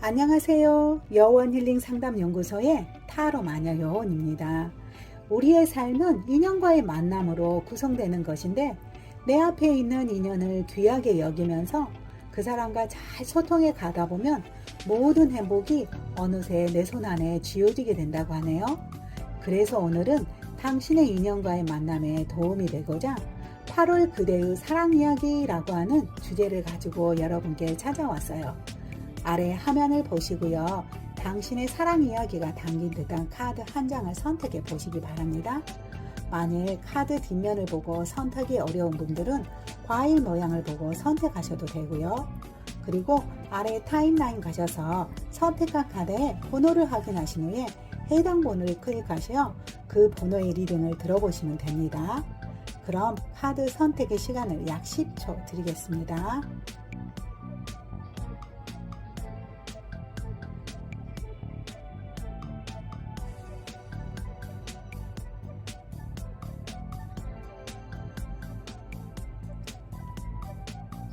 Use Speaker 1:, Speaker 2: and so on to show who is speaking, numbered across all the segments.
Speaker 1: 안녕하세요. 여원 힐링 상담 연구소의 타로 마녀 여원입니다. 우리의 삶은 인연과의 만남으로 구성되는 것인데 내 앞에 있는 인연을 귀하게 여기면서 그 사람과 잘 소통해 가다 보면 모든 행복이 어느새 내 손 안에 쥐어지게 된다고 하네요. 그래서 오늘은 당신의 인연과의 만남에 도움이 되고자 8월 그대의 사랑 이야기라고 하는 주제를 가지고 여러분께 찾아왔어요. 아래 화면을 보시고요. 당신의 사랑 이야기가 담긴 듯한 카드 한 장을 선택해 보시기 바랍니다. 만일 카드 뒷면을 보고 선택이 어려운 분들은 과일 모양을 보고 선택하셔도 되고요. 그리고 아래 타임라인 가셔서 선택한 카드의 번호를 확인하신 후에 해당 번호를 클릭하셔 그 번호의 리딩을 들어보시면 됩니다. 그럼 카드 선택의 시간을 약 10초 드리겠습니다.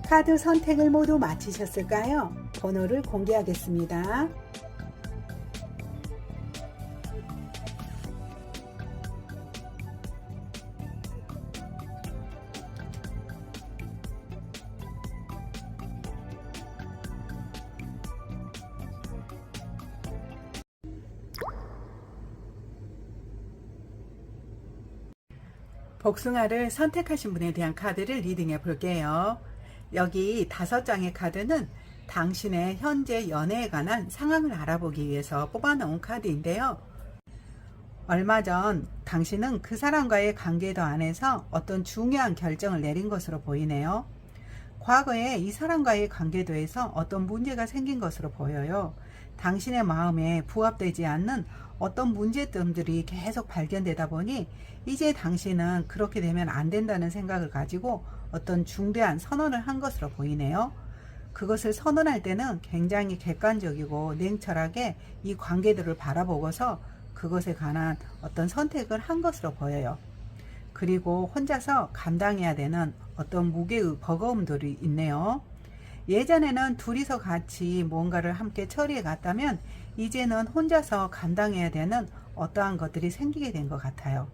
Speaker 1: 카드 선택을 모두 마치셨을까요? 번호를 공개하겠습니다. 복숭아를 선택하신 분에 대한 카드를 리딩해 볼게요. 여기 5장의 카드는 당신의 현재 연애에 관한 상황을 알아보기 위해서 뽑아놓은 카드인데요. 얼마 전 당신은 그 사람과의 관계도 안에서 어떤 중요한 결정을 내린 것으로 보이네요. 과거에 이 사람과의 관계도에서 어떤 문제가 생긴 것으로 보여요. 당신의 마음에 부합되지 않는 어떤 문제점들이 계속 발견되다 보니 이제 당신은 그렇게 되면 안 된다는 생각을 가지고 어떤 중대한 선언을 한 것으로 보이네요. 그것을 선언할 때는 굉장히 객관적이고 냉철하게 이 관계들을 바라보고서 그것에 관한 어떤 선택을 한 것으로 보여요. 그리고 혼자서 감당해야 되는 어떤 무게의 버거움들이 있네요. 예전에는 둘이서 같이 뭔가를 함께 처리해 갔다면 이제는 혼자서 감당해야 되는 어떠한 것들이 생기게 된 것 같아요.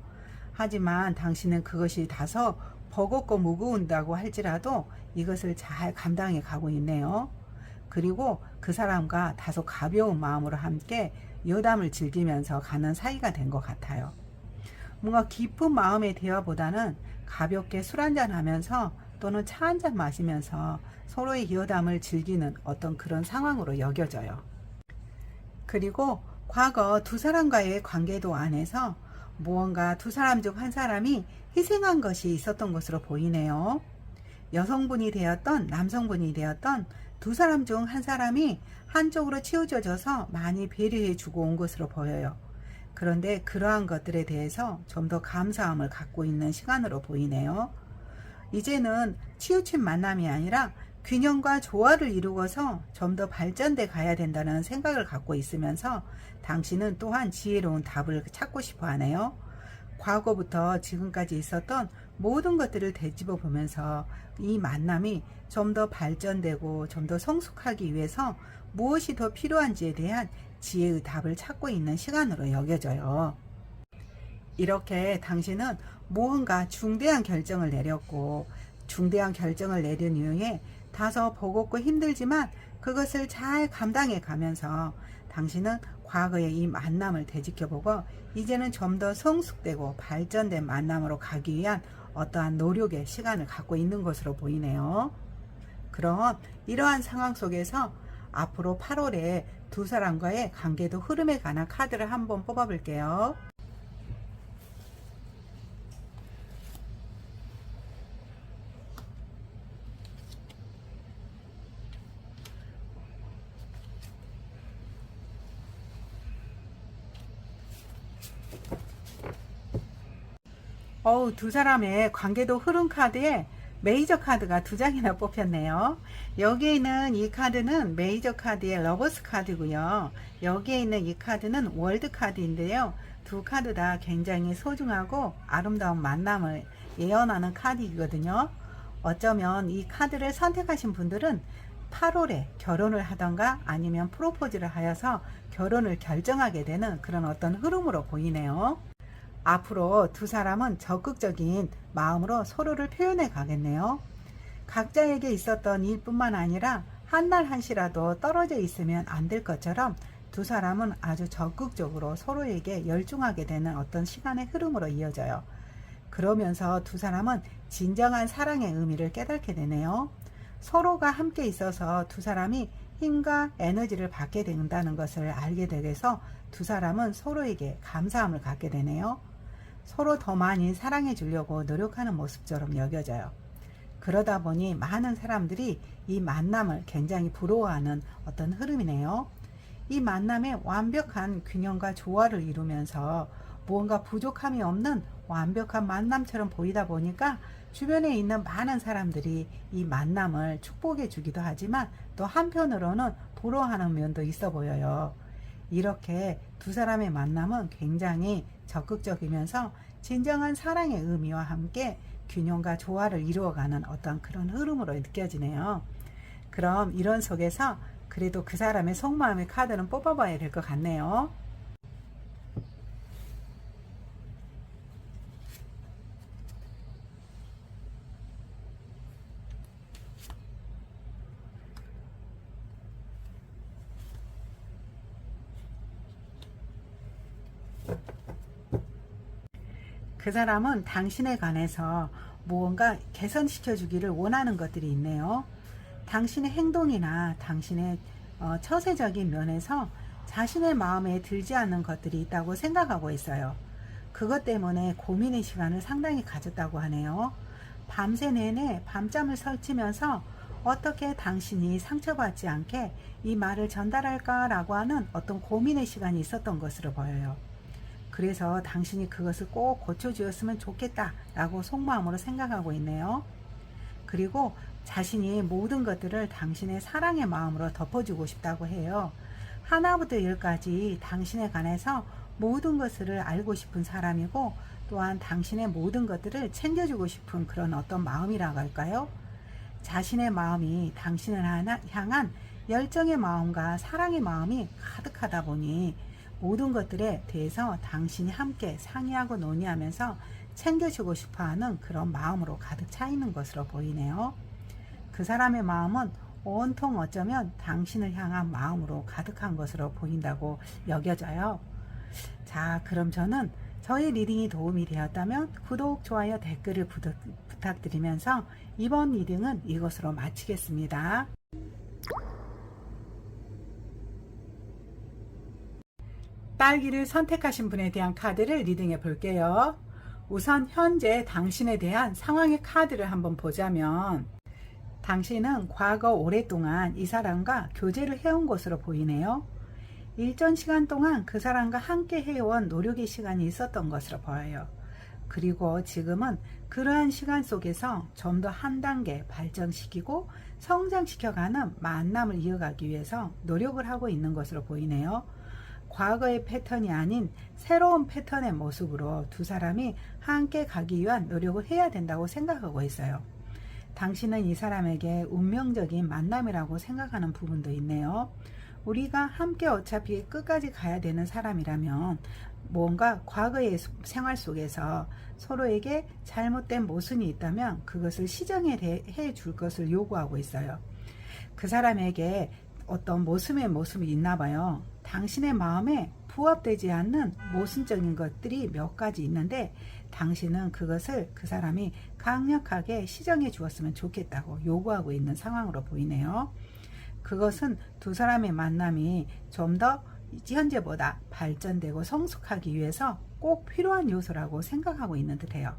Speaker 1: 하지만 당신은 그것이 다소 버겁고 무거운다고 할지라도 이것을 잘 감당해 가고 있네요. 그리고 그 사람과 다소 가벼운 마음으로 함께 여담을 즐기면서 가는 사이가 된 것 같아요. 뭔가 깊은 마음의 대화보다는 가볍게 술 한잔 하면서 또는 차 한잔 마시면서 서로의 여담을 즐기는 어떤 그런 상황으로 여겨져요. 그리고 과거 두 사람과의 관계도 안에서 무언가 두 사람 중 한 사람이 희생한 것이 있었던 것으로 보이네요. 여성분이 되었던 남성분이 되었던 두 사람 중 한 사람이 한쪽으로 치우쳐져서 많이 배려해 주고 온 것으로 보여요. 그런데 그러한 것들에 대해서 좀 더 감사함을 갖고 있는 시간으로 보이네요. 이제는 치우친 만남이 아니라 균형과 조화를 이루어서 좀 더 발전돼 가야 된다는 생각을 갖고 있으면서 당신은 또한 지혜로운 답을 찾고 싶어 하네요. 과거부터 지금까지 있었던 모든 것들을 되짚어 보면서 이 만남이 좀 더 발전되고 좀 더 성숙하기 위해서 무엇이 더 필요한지에 대한 지혜의 답을 찾고 있는 시간으로 여겨져요. 이렇게 당신은 무언가 중대한 결정을 내렸고 중대한 결정을 내린 이후에 다소 버겁고 힘들지만 그것을 잘 감당해 가면서 당신은 과거의 이 만남을 되짚어보고 이제는 좀 더 성숙되고 발전된 만남으로 가기 위한 어떠한 노력의 시간을 갖고 있는 것으로 보이네요. 그럼 이러한 상황 속에서 앞으로 8월에 두 사람과의 관계도 흐름에 관한 카드를 한번 뽑아볼게요. 두 사람의 관계도 흐름 카드에 메이저 카드가 2장이나 뽑혔네요. 여기에 있는 이 카드는 메이저 카드의 러버스 카드고요. 여기에 있는 이 카드는 월드 카드인데요. 두 카드 다 굉장히 소중하고 아름다운 만남을 예언하는 카드이거든요. 어쩌면 이 카드를 선택하신 분들은 8월에 결혼을 하던가 아니면 프로포즈를 하여서 결혼을 결정하게 되는 그런 어떤 흐름으로 보이네요. 앞으로 두 사람은 적극적인 마음으로 서로를 표현해 가겠네요. 각자에게 있었던 일뿐만 아니라 한날 한시라도 떨어져 있으면 안 될 것처럼 두 사람은 아주 적극적으로 서로에게 열중하게 되는 어떤 시간의 흐름으로 이어져요. 그러면서 두 사람은 진정한 사랑의 의미를 깨닫게 되네요. 서로가 함께 있어서 두 사람이 힘과 에너지를 받게 된다는 것을 알게 되면서 두 사람은 서로에게 감사함을 갖게 되네요. 서로 더 많이 사랑해 주려고 노력하는 모습처럼 여겨져요. 그러다 보니 많은 사람들이 이 만남을 굉장히 부러워하는 어떤 흐름이네요. 이 만남의 완벽한 균형과 조화를 이루면서 무언가 부족함이 없는 완벽한 만남처럼 보이다 보니까 주변에 있는 많은 사람들이 이 만남을 축복해 주기도 하지만 또 한편으로는 부러워하는 면도 있어 보여요. 이렇게 두 사람의 만남은 굉장히 적극적이면서 진정한 사랑의 의미와 함께 균형과 조화를 이루어가는 어떤 그런 흐름으로 느껴지네요. 그럼 이런 속에서 그래도 그 사람의 속마음의 카드는 뽑아봐야 될 것 같네요. 그 사람은 당신에 관해서 무언가 개선시켜 주기를 원하는 것들이 있네요. 당신의 행동이나 당신의 처세적인 면에서 자신의 마음에 들지 않는 것들이 있다고 생각하고 있어요. 그것 때문에 고민의 시간을 상당히 가졌다고 하네요. 밤새 내내 밤잠을 설치면서 어떻게 당신이 상처받지 않게 이 말을 전달할까라고 하는 어떤 고민의 시간이 있었던 것으로 보여요. 그래서 당신이 그것을 꼭 고쳐주었으면 좋겠다라고 속마음으로 생각하고 있네요. 그리고 자신이 모든 것들을 당신의 사랑의 마음으로 덮어주고 싶다고 해요. 하나부터 열까지 당신에 관해서 모든 것을 알고 싶은 사람이고 또한 당신의 모든 것들을 챙겨주고 싶은 그런 어떤 마음이라고 할까요? 자신의 마음이 당신을 향한 열정의 마음과 사랑의 마음이 가득하다 보니 모든 것들에 대해서 당신이 함께 상의하고 논의하면서 챙겨주고 싶어하는 그런 마음으로 가득 차 있는 것으로 보이네요. 그 사람의 마음은 온통 어쩌면 당신을 향한 마음으로 가득한 것으로 보인다고 여겨져요. 자, 그럼 저는 저희 리딩이 도움이 되었다면 구독, 좋아요, 댓글을 부탁드리면서 이번 리딩은 이것으로 마치겠습니다. 딸기를 선택하신 분에 대한 카드를 리딩해 볼게요. 우선 현재 당신에 대한 상황의 카드를 한번 보자면 당신은 과거 오랫동안 이 사람과 교제를 해온 것으로 보이네요. 일정 시간 동안 그 사람과 함께 해온 노력의 시간이 있었던 것으로 보여요. 그리고 지금은 그러한 시간 속에서 좀 더 한 단계 발전시키고 성장시켜가는 만남을 이어가기 위해서 노력을 하고 있는 것으로 보이네요. 과거의 패턴이 아닌 새로운 패턴의 모습으로 두 사람이 함께 가기 위한 노력을 해야 된다고 생각하고 있어요. 당신은 이 사람에게 운명적인 만남이라고 생각하는 부분도 있네요. 우리가 함께 어차피 끝까지 가야 되는 사람이라면 뭔가 과거의 생활 속에서 서로에게 잘못된 모순이 있다면 그것을 시정해 줄 것을 요구하고 있어요. 그 사람에게 어떤 모습이 있나 봐요. 당신의 마음에 부합되지 않는 모순적인 것들이 몇 가지 있는데 당신은 그것을 그 사람이 강력하게 시정해 주었으면 좋겠다고 요구하고 있는 상황으로 보이네요. 그것은 두 사람의 만남이 좀 더 현재보다 발전되고 성숙하기 위해서 꼭 필요한 요소라고 생각하고 있는 듯해요.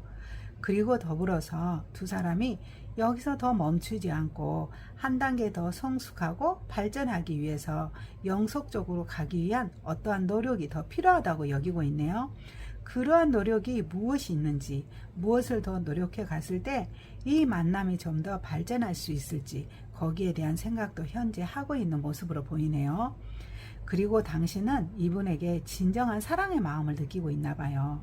Speaker 1: 그리고 더불어서 두 사람이 여기서 더 멈추지 않고 한 단계 더 성숙하고 발전하기 위해서 영속적으로 가기 위한 어떠한 노력이 더 필요하다고 여기고 있네요. 그러한 노력이 무엇이 있는지, 무엇을 더 노력해 갔을 때 이 만남이 좀 더 발전할 수 있을지 거기에 대한 생각도 현재 하고 있는 모습으로 보이네요. 그리고 당신은 이분에게 진정한 사랑의 마음을 느끼고 있나 봐요.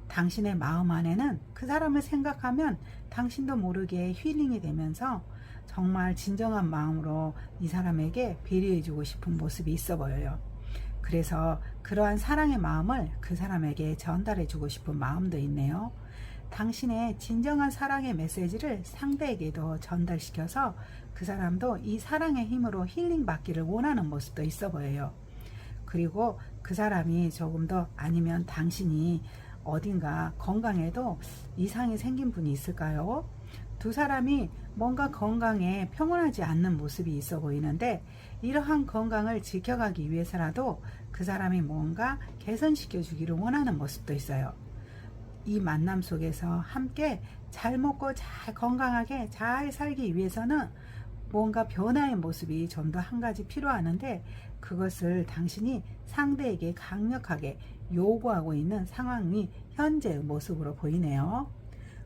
Speaker 1: 당신의 마음 안에는 그 사람을 생각하면 당신도 모르게 힐링이 되면서 정말 진정한 마음으로 이 사람에게 배려해주고 싶은 모습이 있어 보여요. 그래서 그러한 사랑의 마음을 그 사람에게 전달해주고 싶은 마음도 있네요. 당신의 진정한 사랑의 메시지를 상대에게도 전달시켜서 그 사람도 이 사랑의 힘으로 힐링 받기를 원하는 모습도 있어 보여요. 그리고 그 사람이 조금 더, 아니면 당신이 어딘가 건강에도 이상이 생긴 분이 있을까요? 두 사람이 뭔가 건강에 평온하지 않는 모습이 있어 보이는데, 이러한 건강을 지켜가기 위해서라도 그 사람이 뭔가 개선시켜 주기를 원하는 모습도 있어요. 이 만남 속에서 함께 잘 먹고 잘 건강하게 잘 살기 위해서는 뭔가 변화의 모습이 좀 더 한 가지 필요하는데, 그것을 당신이 상대에게 강력하게 요구하고 있는 상황이 현재의 모습으로 보이네요.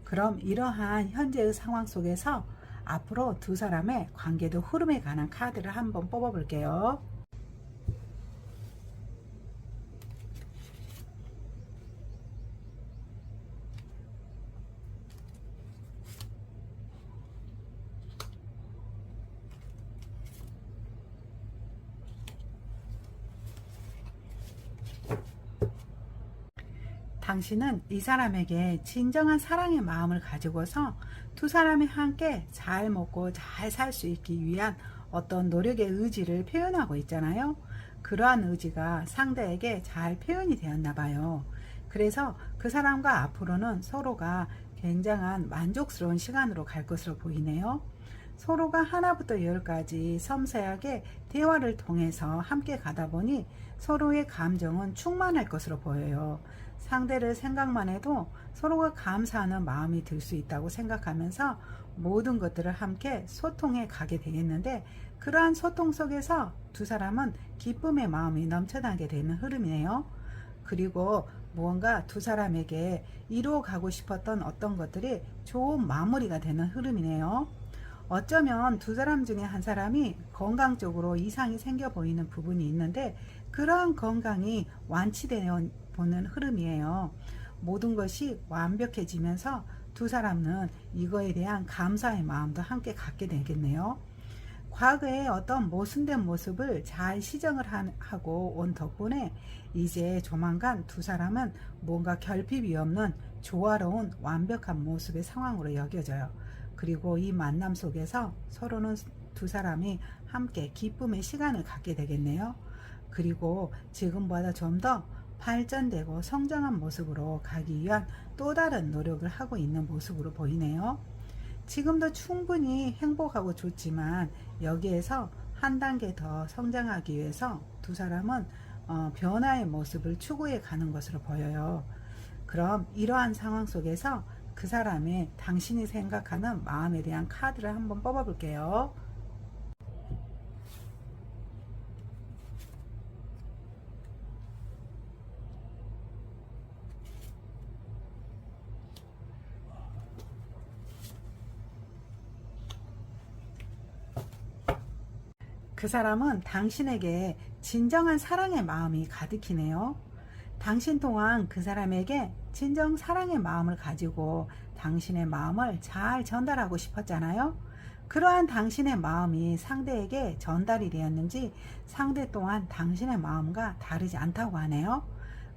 Speaker 1: 그럼 이러한 현재의 상황 속에서 앞으로 두 사람의 관계도 흐름에 관한 카드를 한번 뽑아 볼게요. 당신은 이 사람에게 진정한 사랑의 마음을 가지고서 두 사람이 함께 잘 먹고 잘 살 수 있기 위한 어떤 노력의 의지를 표현하고 있잖아요. 그러한 의지가 상대에게 잘 표현이 되었나 봐요. 그래서 그 사람과 앞으로는 서로가 굉장한 만족스러운 시간으로 갈 것으로 보이네요. 서로가 하나부터 열까지 섬세하게 대화를 통해서 함께 가다 보니 서로의 감정은 충만할 것으로 보여요. 상대를 생각만 해도 서로가 감사하는 마음이 들 수 있다고 생각하면서 모든 것들을 함께 소통해 가게 되겠는데, 그러한 소통 속에서 두 사람은 기쁨의 마음이 넘쳐나게 되는 흐름이네요. 그리고 무언가 두 사람에게 이루어 가고 싶었던 어떤 것들이 좋은 마무리가 되는 흐름이네요. 어쩌면 두 사람 중에 한 사람이 건강적으로 이상이 생겨 보이는 부분이 있는데, 그러한 건강이 완치되는 보는 흐름이에요. 모든 것이 완벽해지면서 두 사람은 이거에 대한 감사의 마음도 함께 갖게 되겠네요. 과거의 어떤 모순된 모습을 잘 시정을 하고 온 덕분에 이제 조만간 두 사람은 뭔가 결핍이 없는 조화로운 완벽한 모습의 상황으로 여겨져요. 그리고 이 만남 속에서 서로는 두 사람이 함께 기쁨의 시간을 갖게 되겠네요. 그리고 지금보다 좀 더 발전되고 성장한 모습으로 가기 위한 또 다른 노력을 하고 있는 모습으로 보이네요. 지금도 충분히 행복하고 좋지만 여기에서 한 단계 더 성장하기 위해서 두 사람은 변화의 모습을 추구해 가는 것으로 보여요. 그럼 이러한 상황 속에서 그 사람의 당신이 생각하는 마음에 대한 카드를 한번 뽑아 볼게요. 그 사람은 당신에게 진정한 사랑의 마음이 가득히네요. 당신 또한 그 사람에게 진정 사랑의 마음을 가지고 당신의 마음을 잘 전달하고 싶었잖아요. 그러한 당신의 마음이 상대에게 전달이 되었는지 상대 또한 당신의 마음과 다르지 않다고 하네요.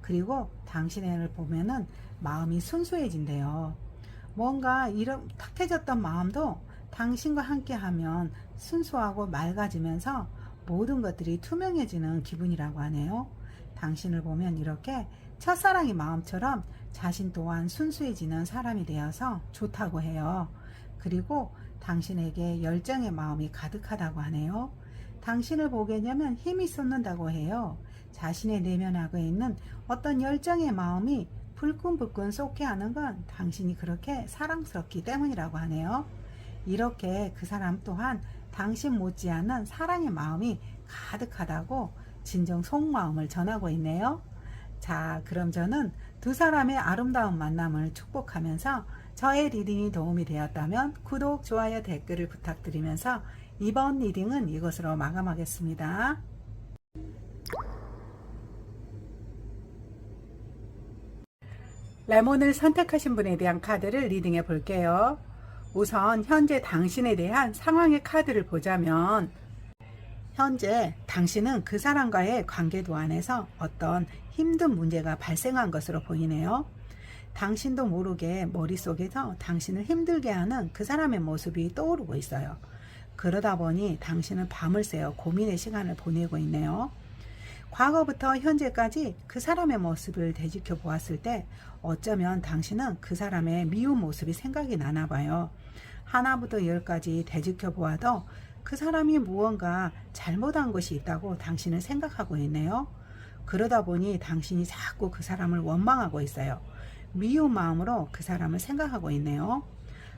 Speaker 1: 그리고 당신을 보면은 마음이 순수해진대요. 뭔가 이런 탁해졌던 마음도 당신과 함께 하면 순수하고 맑아지면서 모든 것들이 투명해지는 기분이라고 하네요. 당신을 보면 이렇게 첫사랑의 마음처럼 자신 또한 순수해지는 사람이 되어서 좋다고 해요. 그리고 당신에게 열정의 마음이 가득하다고 하네요. 당신을 보게 되면 힘이 솟는다고 해요. 자신의 내면하고 있는 어떤 열정의 마음이 불끈불끈 쏟게 하는 건 당신이 그렇게 사랑스럽기 때문이라고 하네요. 이렇게 그 사람 또한 당신 못지않은 사랑의 마음이 가득하다고 진정 속마음을 전하고 있네요. 자, 그럼 저는 두 사람의 아름다운 만남을 축복하면서 저의 리딩이 도움이 되었다면 구독, 좋아요, 댓글을 부탁드리면서 이번 리딩은 이것으로 마감하겠습니다. 레몬을 선택하신 분에 대한 카드를 리딩해 볼게요. 우선 현재 당신에 대한 상황의 카드를 보자면 현재 당신은 그 사람과의 관계도 안에서 어떤 힘든 문제가 발생한 것으로 보이네요. 당신도 모르게 머릿속에서 당신을 힘들게 하는 그 사람의 모습이 떠오르고 있어요. 그러다 보니 당신은 밤을 새워 고민의 시간을 보내고 있네요. 과거부터 현재까지 그 사람의 모습을 되짚어 보았을 때 어쩌면 당신은 그 사람의 미운 모습이 생각이 나나 봐요. 하나부터 열까지 되짚어 보아도 그 사람이 무언가 잘못한 것이 있다고 당신은 생각하고 있네요. 그러다 보니 당신이 자꾸 그 사람을 원망하고 있어요. 미운 마음으로 그 사람을 생각하고 있네요.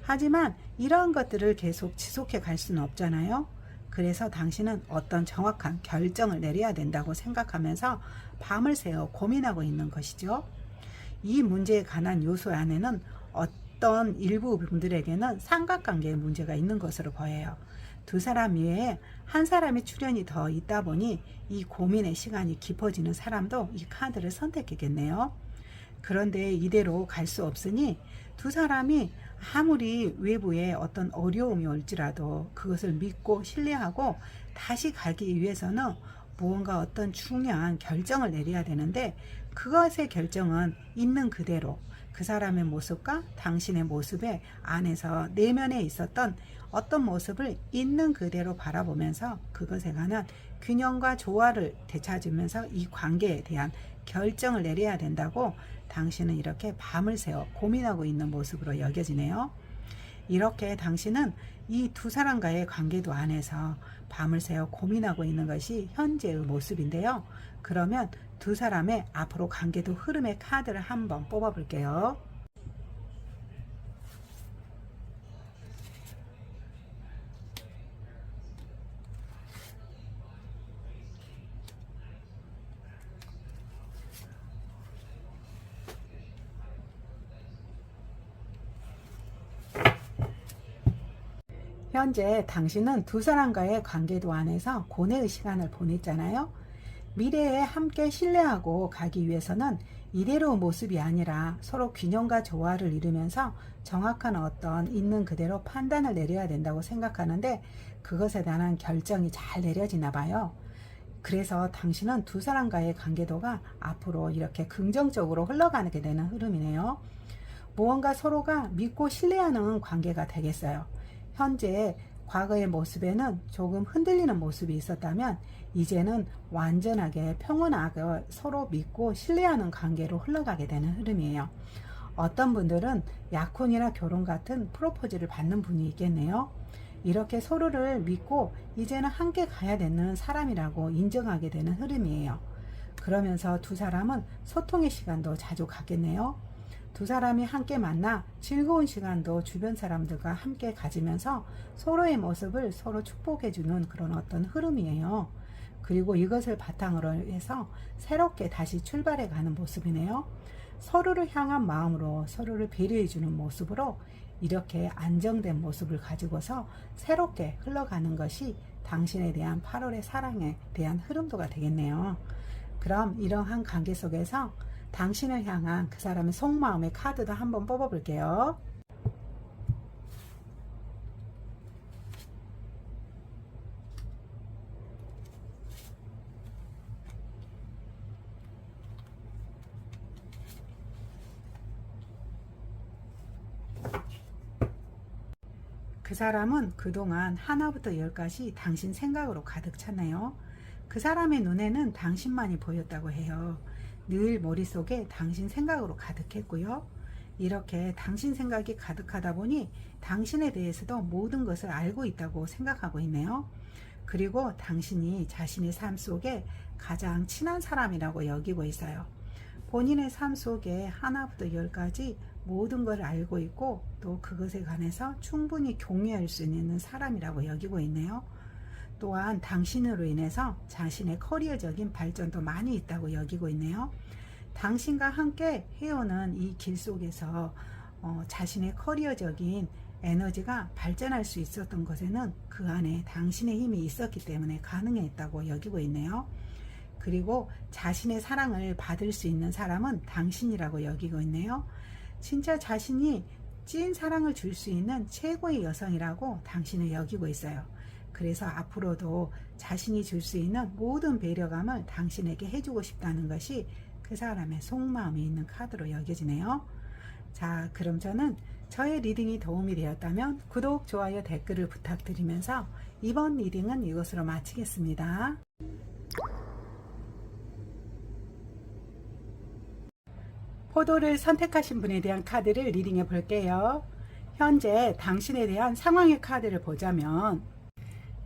Speaker 1: 하지만 이러한 것들을 계속 지속해 갈 수는 없잖아요. 그래서 당신은 어떤 정확한 결정을 내려야 된다고 생각하면서 밤을 새워 고민하고 있는 것이죠. 이 문제에 관한 요소 안에는 어떤 일부 분들에게는 삼각관계의 문제가 있는 것으로 보여요. 두 사람 외에 한 사람의 출연이 더 있다 보니 이 고민의 시간이 깊어지는 사람도 이 카드를 선택했겠네요. 그런데 이대로 갈 수 없으니 두 사람이 아무리 외부에 어떤 어려움이 올지라도 그것을 믿고 신뢰하고 다시 가기 위해서는 무언가 어떤 중요한 결정을 내려야 되는데 그것의 결정은 있는 그대로 그 사람의 모습과 당신의 모습의 안에서 내면에 있었던 어떤 모습을 있는 그대로 바라보면서 그것에 관한 균형과 조화를 되찾으면서 이 관계에 대한 결정을 내려야 된다고 당신은 이렇게 밤을 새워 고민하고 있는 모습으로 여겨지네요. 이렇게 당신은 이 두 사람과의 관계도 안에서 밤을 새워 고민하고 있는 것이 현재의 모습인데요. 그러면 두 사람의 앞으로 관계도 흐름의 카드를 한번 뽑아 볼게요. 현재 당신은 두 사람과의 관계도 안에서 고뇌의 시간을 보냈잖아요. 미래에 함께 신뢰하고 가기 위해서는 이대로 모습이 아니라 서로 균형과 조화를 이루면서 정확한 어떤 있는 그대로 판단을 내려야 된다고 생각하는데 그것에 대한 결정이 잘 내려지나 봐요. 그래서 당신은 두 사람과의 관계도가 앞으로 이렇게 긍정적으로 흘러가게 되는 흐름이네요. 무언가 서로가 믿고 신뢰하는 관계가 되겠어요. 현재 과거의 모습에는 조금 흔들리는 모습이 있었다면 이제는 완전하게 평온하게 서로 믿고 신뢰하는 관계로 흘러가게 되는 흐름이에요. 어떤 분들은 약혼이나 결혼 같은 프로포즈를 받는 분이 있겠네요. 이렇게 서로를 믿고 이제는 함께 가야 되는 사람이라고 인정하게 되는 흐름이에요. 그러면서 두 사람은 소통의 시간도 자주 갖겠네요. 두 사람이 함께 만나 즐거운 시간도 주변 사람들과 함께 가지면서 서로의 모습을 서로 축복해주는 그런 어떤 흐름이에요. 그리고 이것을 바탕으로 해서 새롭게 다시 출발해가는 모습이네요. 서로를 향한 마음으로 서로를 배려해주는 모습으로 이렇게 안정된 모습을 가지고서 새롭게 흘러가는 것이 당신에 대한 8월의 사랑에 대한 흐름도가 되겠네요. 그럼 이러한 관계 속에서 당신을 향한 그 사람의 속마음의 카드도 한번 뽑아볼게요. 그 사람은 그동안 하나부터 열까지 당신 생각으로 가득 찼네요. 그 사람의 눈에는 당신만이 보였다고 해요. 늘 머릿속에 당신 생각으로 가득했고요. 이렇게 당신 생각이 가득하다 보니 당신에 대해서도 모든 것을 알고 있다고 생각하고 있네요. 그리고 당신이 자신의 삶 속에 가장 친한 사람이라고 여기고 있어요. 본인의 삶 속에 하나부터 열까지 모든 걸 알고 있고 또 그것에 관해서 충분히 공유할 수 있는 사람이라고 여기고 있네요. 또한 당신으로 인해서 자신의 커리어적인 발전도 많이 있다고 여기고 있네요. 당신과 함께 해오는 이 길 속에서 자신의 커리어적인 에너지가 발전할 수 있었던 것에는 그 안에 당신의 힘이 있었기 때문에 가능했다고 여기고 있네요. 그리고 자신의 사랑을 받을 수 있는 사람은 당신이라고 여기고 있네요. 진짜 자신이 찐 사랑을 줄 수 있는 최고의 여성이라고 당신을 여기고 있어요. 그래서 앞으로도 자신이 줄 수 있는 모든 배려감을 당신에게 해주고 싶다는 것이 그 사람의 속마음이 있는 카드로 여겨지네요. 자, 그럼 저는 저의 리딩이 도움이 되었다면 구독, 좋아요, 댓글을 부탁드리면서 이번 리딩은 이것으로 마치겠습니다. 포도를 선택하신 분에 대한 카드를 리딩해 볼게요. 현재 당신에 대한 상황의 카드를 보자면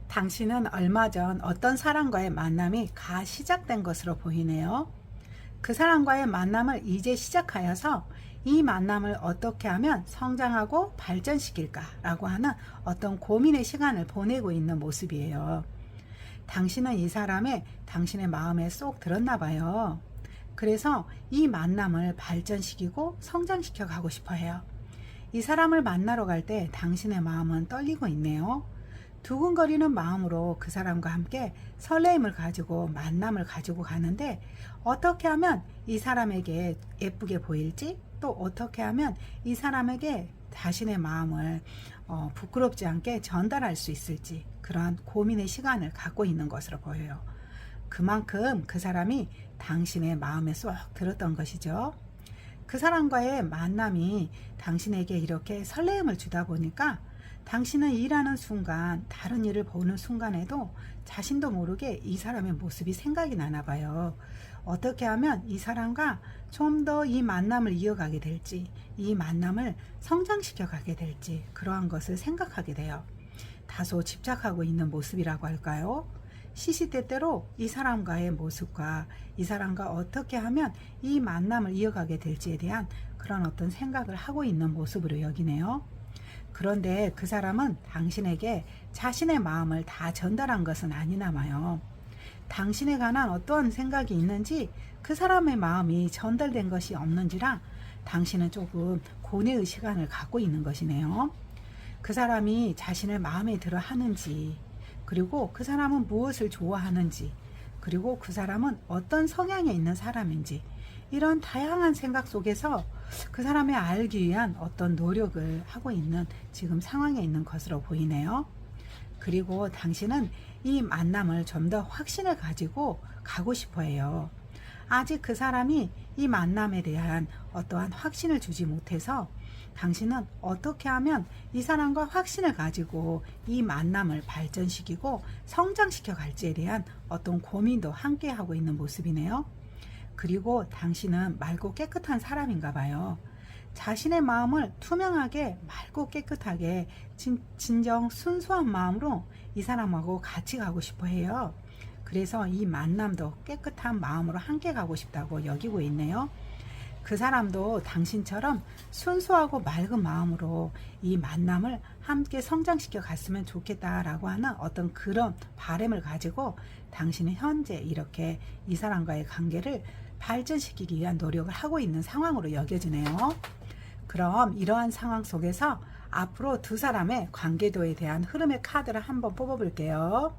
Speaker 1: 당신은 얼마 전 어떤 사람과의 만남이 시작된 것으로 보이네요. 그 사람과의 만남을 이제 시작하여서 이 만남을 어떻게 하면 성장하고 발전시킬까라고 하는 어떤 고민의 시간을 보내고 있는 모습이에요. 당신은 이 사람의 당신의 마음에 쏙 들었나 봐요. 그래서 이 만남을 발전시키고 성장시켜 가고 싶어 해요. 이 사람을 만나러 갈 때 당신의 마음은 떨리고 있네요. 두근거리는 마음으로 그 사람과 함께 설레임을 가지고 만남을 가지고 가는데 어떻게 하면 이 사람에게 예쁘게 보일지 또 어떻게 하면 이 사람에게 자신의 마음을 부끄럽지 않게 전달할 수 있을지 그런 고민의 시간을 갖고 있는 것으로 보여요. 그만큼 그 사람이 당신의 마음에 쏙 들었던 것이죠. 그 사람과의 만남이 당신에게 이렇게 설레임을 주다 보니까 당신은 일하는 순간, 다른 일을 보는 순간에도 자신도 모르게 이 사람의 모습이 생각이 나나 봐요. 어떻게 하면 이 사람과 좀 더 이 만남을 이어가게 될지, 이 만남을 성장시켜 가게 될지 그러한 것을 생각하게 돼요. 다소 집착하고 있는 모습이라고 할까요? 시시때때로 이 사람과의 모습과 이 사람과 어떻게 하면 이 만남을 이어가게 될지에 대한 그런 어떤 생각을 하고 있는 모습으로 여기네요. 그런데 그 사람은 당신에게 자신의 마음을 다 전달한 것은 아니나 봐요. 당신에 관한 어떠한 생각이 있는지 그 사람의 마음이 전달된 것이 없는지라 당신은 조금 고뇌의 시간을 갖고 있는 것이네요. 그 사람이 자신을 마음에 들어 하는지, 그리고 그 사람은 무엇을 좋아하는지, 그리고 그 사람은 어떤 성향에 있는 사람인지 이런 다양한 생각 속에서 그 사람을 알기 위한 어떤 노력을 하고 있는 지금 상황에 있는 것으로 보이네요. 그리고 당신은 이 만남을 좀 더 확신을 가지고 가고 싶어 해요. 아직 그 사람이 이 만남에 대한 어떠한 확신을 주지 못해서 당신은 어떻게 하면 이 사람과 확신을 가지고 이 만남을 발전시키고 성장시켜 갈지에 대한 어떤 고민도 함께 하고 있는 모습이네요. 그리고 당신은 맑고 깨끗한 사람인가 봐요. 자신의 마음을 투명하게 맑고 깨끗하게 진정 순수한 마음으로 이 사람하고 같이 가고 싶어 해요. 그래서 이 만남도 깨끗한 마음으로 함께 가고 싶다고 여기고 있네요. 그 사람도 당신처럼 순수하고 맑은 마음으로 이 만남을 함께 성장시켜 갔으면 좋겠다라고 하는 어떤 그런 바람을 가지고 당신은 현재 이렇게 이 사람과의 관계를 발전시키기 위한 노력을 하고 있는 상황으로 여겨지네요. 그럼 이러한 상황 속에서 앞으로 두 사람의 관계도에 대한 흐름의 카드를 한번 뽑아볼게요.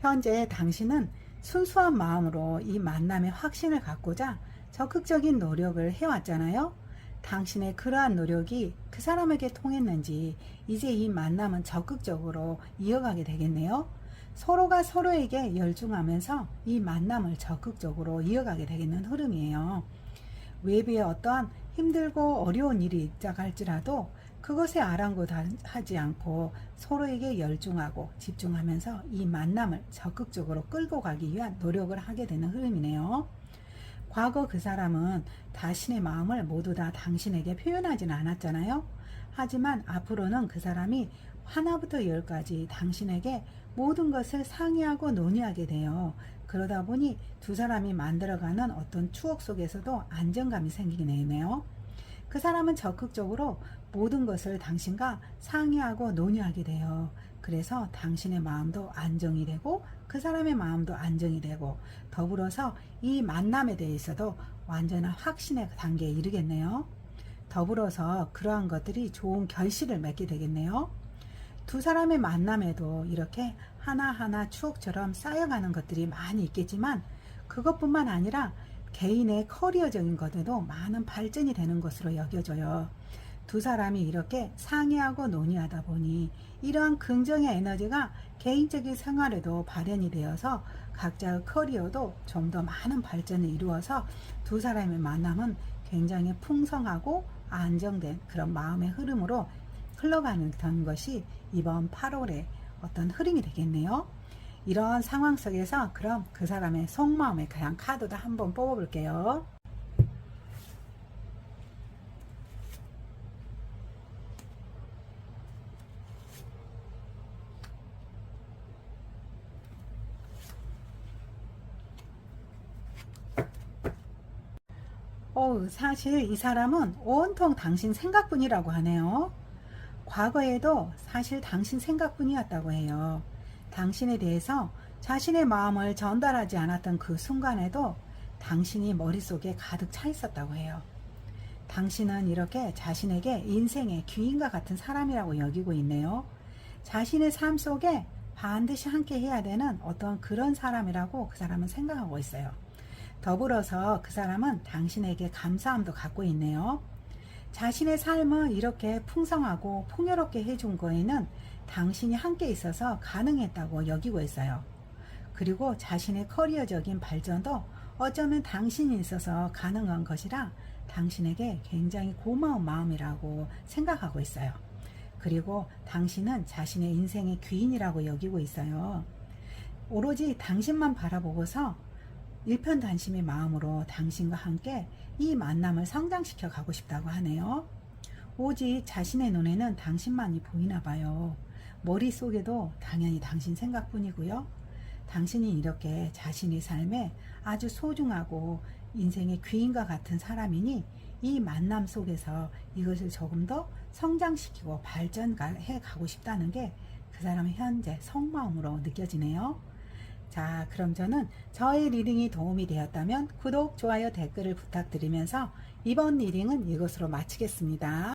Speaker 1: 현재 당신은 순수한 마음으로 이 만남의 확신을 갖고자 적극적인 노력을 해왔잖아요. 당신의 그러한 노력이 그 사람에게 통했는지 이제 이 만남은 적극적으로 이어가게 되겠네요. 서로가 서로에게 열중하면서 이 만남을 적극적으로 이어가게 되겠는 흐름이에요. 외부에 어떠한 힘들고 어려운 일이 있다고 할지라도 그것에 아랑곳하지 않고 서로에게 열중하고 집중하면서 이 만남을 적극적으로 끌고 가기 위한 노력을 하게 되는 흐름이네요. 과거 그 사람은 자신의 마음을 모두 다 당신에게 표현하지는 않았잖아요. 하지만 앞으로는 그 사람이 하나부터 열까지 당신에게 모든 것을 상의하고 논의하게 돼요. 그러다 보니 두 사람이 만들어가는 어떤 추억 속에서도 안정감이 생기게 되네요. 그 사람은 적극적으로 모든 것을 당신과 상의하고 논의하게 돼요. 그래서 당신의 마음도 안정이 되고 그 사람의 마음도 안정이 되고 더불어서 이 만남에 대해서도 완전한 확신의 단계에 이르겠네요. 더불어서 그러한 것들이 좋은 결실을 맺게 되겠네요. 두 사람의 만남에도 이렇게 하나하나 추억처럼 쌓여가는 것들이 많이 있겠지만 그것뿐만 아니라 개인의 커리어적인 것에도 많은 발전이 되는 것으로 여겨져요. 두 사람이 이렇게 상의하고 논의하다 보니 이러한 긍정의 에너지가 개인적인 생활에도 발현이 되어서 각자의 커리어도 좀 더 많은 발전을 이루어서 두 사람의 만남은 굉장히 풍성하고 안정된 그런 마음의 흐름으로 흘러가는 것이 이번 8월의 어떤 흐름이 되겠네요. 이런 상황 속에서 그럼 그 사람의 속마음의 그냥 카드도 한번 뽑아볼게요. 사실 이 사람은 온통 당신 생각뿐이라고 하네요. 과거에도 사실 당신 생각뿐이었다고 해요. 당신에 대해서 자신의 마음을 전달하지 않았던 그 순간에도 당신이 머릿속에 가득 차 있었다고 해요. 당신은 이렇게 자신에게 인생의 귀인과 같은 사람이라고 여기고 있네요. 자신의 삶 속에 반드시 함께 해야 되는 어떤 그런 사람이라고 그 사람은 생각하고 있어요. 더불어서 그 사람은 당신에게 감사함도 갖고 있네요. 자신의 삶을 이렇게 풍성하고 풍요롭게 해준 거에는 당신이 함께 있어서 가능했다고 여기고 있어요. 그리고 자신의 커리어적인 발전도 어쩌면 당신이 있어서 가능한 것이라 당신에게 굉장히 고마운 마음이라고 생각하고 있어요. 그리고 당신은 자신의 인생의 귀인이라고 여기고 있어요. 오로지 당신만 바라보고서 일편단심의 마음으로 당신과 함께 이 만남을 성장시켜 가고 싶다고 하네요. 오직 자신의 눈에는 당신만이 보이나 봐요. 머릿속에도 당연히 당신 생각뿐이고요. 당신이 이렇게 자신의 삶에 아주 소중하고 인생의 귀인과 같은 사람이니 이 만남 속에서 이것을 조금 더 성장시키고 발전해 가고 싶다는 게 그 사람의 현재 속마음으로 느껴지네요. 자, 그럼 저는 저의 리딩이 도움이 되었다면 구독, 좋아요, 댓글을 부탁드리면서 이번 리딩은 이것으로 마치겠습니다.